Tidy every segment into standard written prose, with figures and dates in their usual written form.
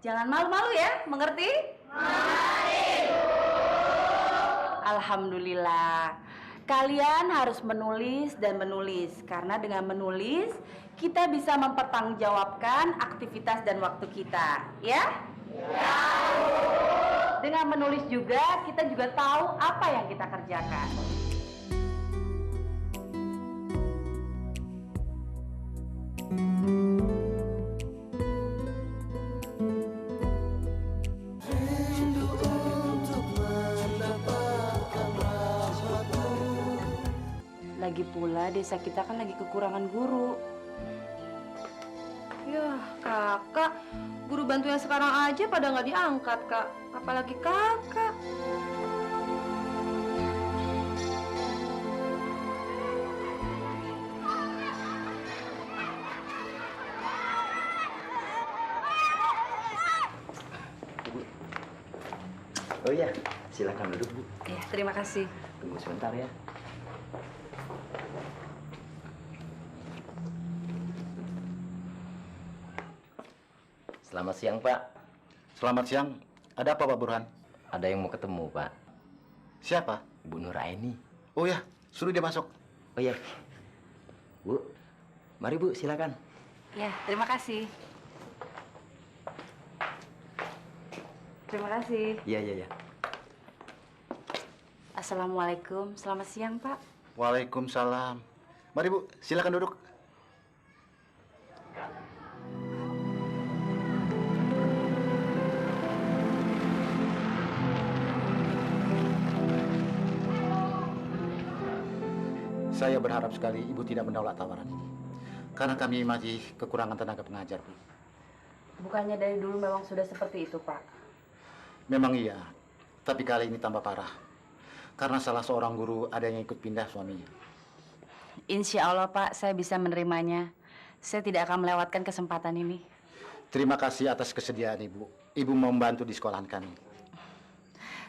Jangan malu-malu ya, mengerti? Mengerti, Bu. Alhamdulillah. Kalian harus menulis dan menulis, karena dengan menulis kita bisa mempertanggungjawabkan aktivitas dan waktu kita, ya? Ya. Dengan menulis juga kita juga tahu apa yang kita kerjakan. Lagi pula desa kita kan lagi kekurangan guru. Yah, kakak, guru bantu yang sekarang aja pada nggak diangkat, Kak. Apalagi kakak. Oh iya, silakan duduk, Bu. Ya, terima kasih. Tunggu sebentar ya. Selamat siang, Pak. Selamat siang. Ada apa, Pak Burhan? Ada yang mau ketemu, Pak. Siapa? Bu Nuraini. Oh ya, suruh dia masuk. Oh iya. Bu, mari Bu, silakan. Ya, terima kasih. Terima kasih. Iya, iya, iya. Assalamualaikum, selamat siang Pak. Waalaikumsalam. Mari Bu, silakan duduk. Saya berharap sekali Ibu tidak menolak tawaran ini. Karena kami masih kekurangan tenaga pengajar, Bu. Bukannya dari dulu memang sudah seperti itu, Pak? Memang iya, tapi kali ini tambah parah. Karena salah seorang guru ada yang ikut pindah suaminya. Insya Allah, Pak, saya bisa menerimanya. Saya tidak akan melewatkan kesempatan ini. Terima kasih atas kesediaan Ibu. Ibu membantu di sekolahan kami.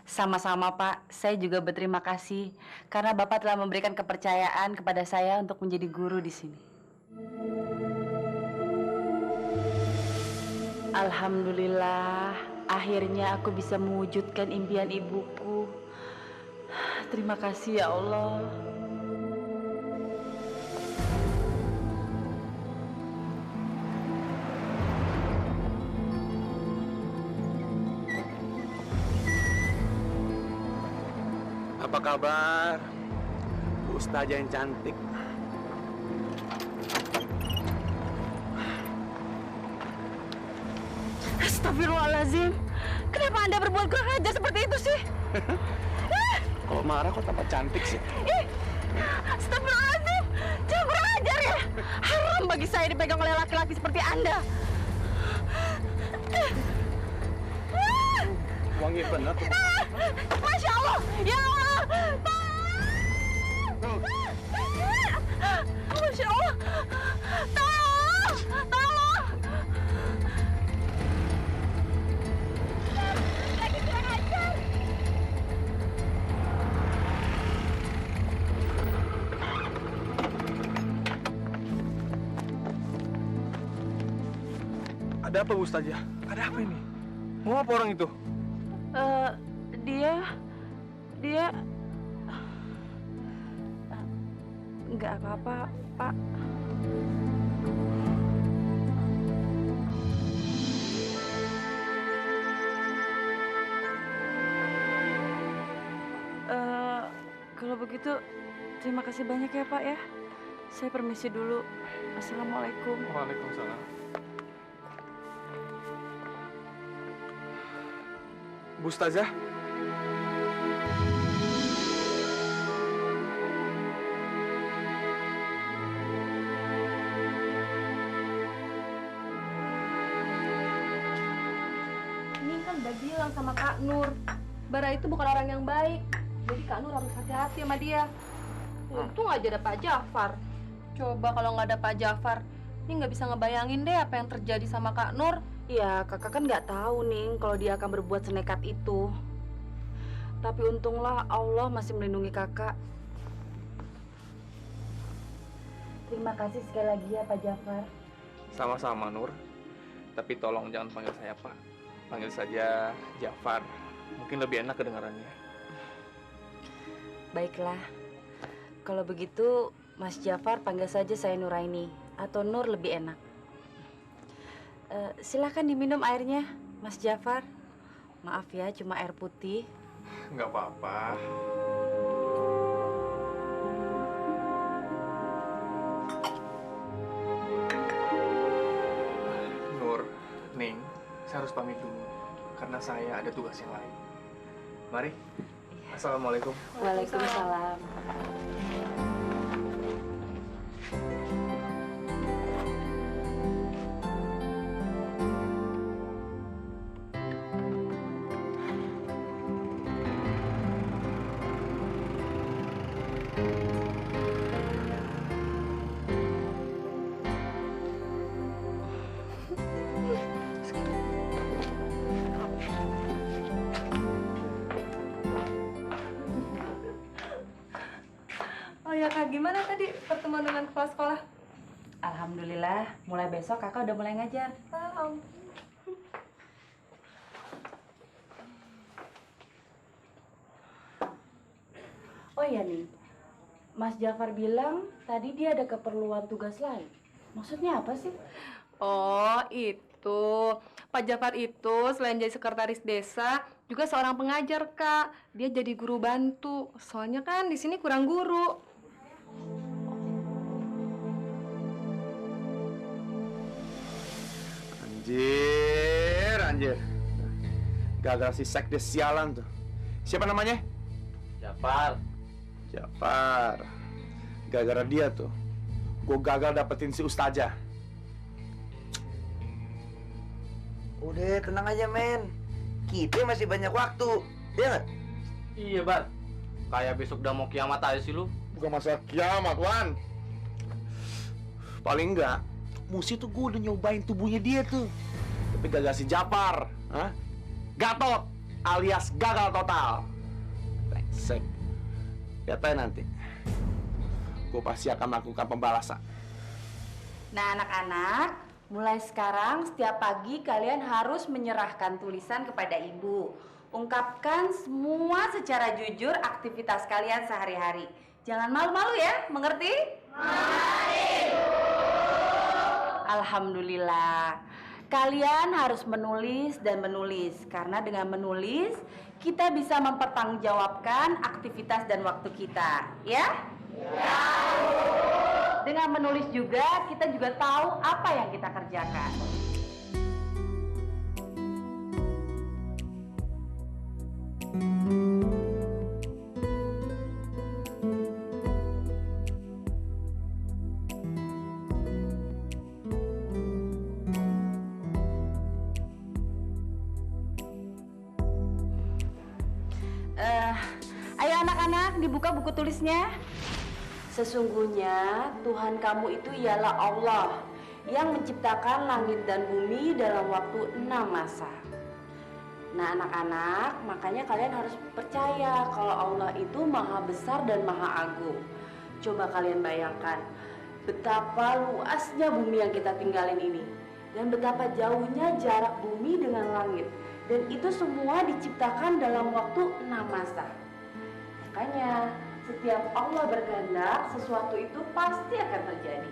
Sama-sama, Pak. Saya juga berterima kasih karena Bapak telah memberikan kepercayaan kepada saya untuk menjadi guru di sini. Alhamdulillah, akhirnya aku bisa mewujudkan impian ibuku. Terima kasih ya Allah. Apa kabar, Bu Ustazah yang cantik? Astagfirullahaladzim. Kenapa Anda berbuat kurang ajar seperti itu sih? Kalau marah kok tampak cantik sih. Astagfirullahaladzim. Jangan kurang ajar ya. Haram bagi saya dipegang oleh laki-laki seperti Anda. Wangi bener tuh. Masya Allah. Ya Allah. Masya Allah. Tolong. Tolong. Lagi kurang ajar. Ada apa Bu Ustazah? Ada apa ini? Mau apa orang itu? Dia nggak apa-apa, Pak. Kalau begitu, terima kasih banyak ya, Pak ya. Saya permisi dulu. Assalamualaikum. Waalaikumsalam. Bu Ustazah? Ini kan udah bilang sama Kak Nur, Bara itu bukan orang yang baik. Jadi Kak Nur harus hati-hati sama dia. Untung aja ada Pak Jafar. Coba kalau nggak ada Pak Jafar, ini nggak bisa ngebayangin deh apa yang terjadi sama Kak Nur. Ya, kakak kan nggak tahu nih kalau dia akan berbuat senekat itu. Tapi untunglah Allah masih melindungi kakak. Terima kasih sekali lagi ya Pak Jafar. Sama-sama Nur. Tapi tolong jangan panggil saya Pak. Panggil saja Jafar. Mungkin lebih enak kedengarannya. Baiklah. Kalau begitu, Mas Jafar panggil saja saya Nuraini. Atau Nur lebih enak. Silakan diminum airnya, Mas Jafar. Maaf ya, cuma air putih. Nggak apa-apa. Nur, Ning, saya harus pamit dulu. Karena saya ada tugas yang lain. Mari. Assalamualaikum. Waalaikumsalam. Oh ya Kak, gimana tadi pertemuan dengan kepala sekolah? Alhamdulillah, mulai besok kakak udah mulai ngajar. Oh iya nih, Mas Jafar bilang tadi dia ada keperluan tugas lain. Maksudnya apa sih? Oh, itu. Pak Jafar itu selain jadi sekretaris desa, juga seorang pengajar, Kak. Dia jadi guru bantu. Soalnya kan di sini kurang guru. Anjir. Gagal si sekdes sialan tuh. Siapa namanya? Jafar. Jafar. Gara-gara dia tuh, gue gagal dapetin si Ustazah. Udah, tenang aja, men. Kita masih banyak waktu. Iya nggak? Iya, Bar. Kayak besok udah mau kiamat aja sih lu. Bukan masalah kiamat, Wan. Paling enggak, Musi tuh gue udah nyobain tubuhnya dia tuh. Tapi gagal si Jafar. Hah? Gatot alias gagal total. Brengsek. Lihat aja nanti. Gue pasti akan melakukan pembalasan. Nah anak-anak, mulai sekarang setiap pagi kalian harus menyerahkan tulisan kepada ibu. Ungkapkan semua secara jujur aktivitas kalian sehari-hari. Jangan malu-malu ya, mengerti? Mengerti. Alhamdulillah. Kalian harus menulis dan menulis. Karena dengan menulis, kita bisa mempertanggungjawabkan aktivitas dan waktu kita. Ya? Ya. Dengan menulis juga, kita juga tahu apa yang kita kerjakan. Ayo anak-anak, dibuka buku tulisnya. Sesungguhnya Tuhan kamu itu ialah Allah yang menciptakan langit dan bumi dalam waktu 6 masa. Nah anak-anak, makanya kalian harus percaya kalau Allah itu maha besar dan maha agung. Coba kalian bayangkan betapa luasnya bumi yang kita tinggalin ini. Dan betapa jauhnya jarak bumi dengan langit. Dan itu semua diciptakan dalam waktu 6 masa. Makanya setiap Allah berkehendak, sesuatu itu pasti akan terjadi.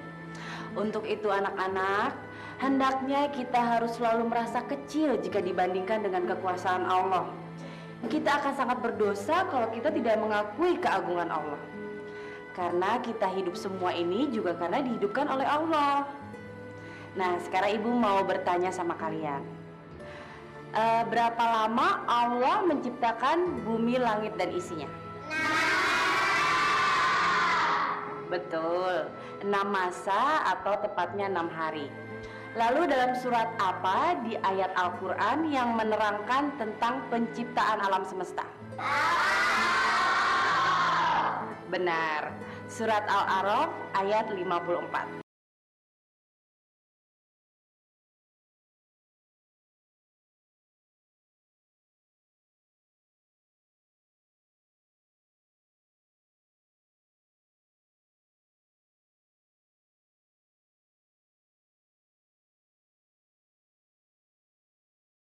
Untuk itu anak-anak, hendaknya kita harus selalu merasa kecil jika dibandingkan dengan kekuasaan Allah. Kita akan sangat berdosa kalau kita tidak mengakui keagungan Allah. Karena kita hidup semua ini juga karena dihidupkan oleh Allah. Nah, sekarang ibu mau bertanya sama kalian. Berapa lama Allah menciptakan bumi, langit, dan isinya? Betul, 6 masa atau tepatnya 6 hari. Lalu dalam surat apa di ayat Al-Quran yang menerangkan tentang penciptaan alam semesta? Benar, surat Al-A'raf ayat 54.